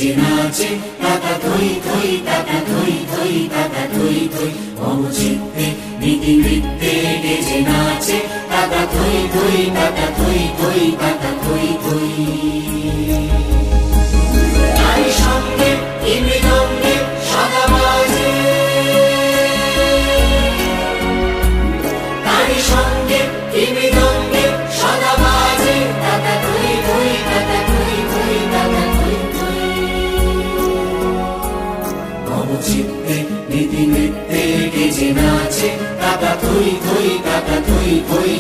গেজে নাচে টাকা থই থই টাকা থই থই টাকা থই থই মম চিত্তে নীতি নৃত্যে গেজে নাচে টাকা থই থই টাকা থই থই টাকা থই থই নারী সঙ্গে মৃদঙ্গে সদা বাজে নারী সঙ্গে মৃদঙ্গে সদা বাজে টাকা থই থই টাকা থই থই টাকা থই থই মম চিত্তে নীতি নৃত্যে গেজে নাচে টাকা থই থই টাকা থই থই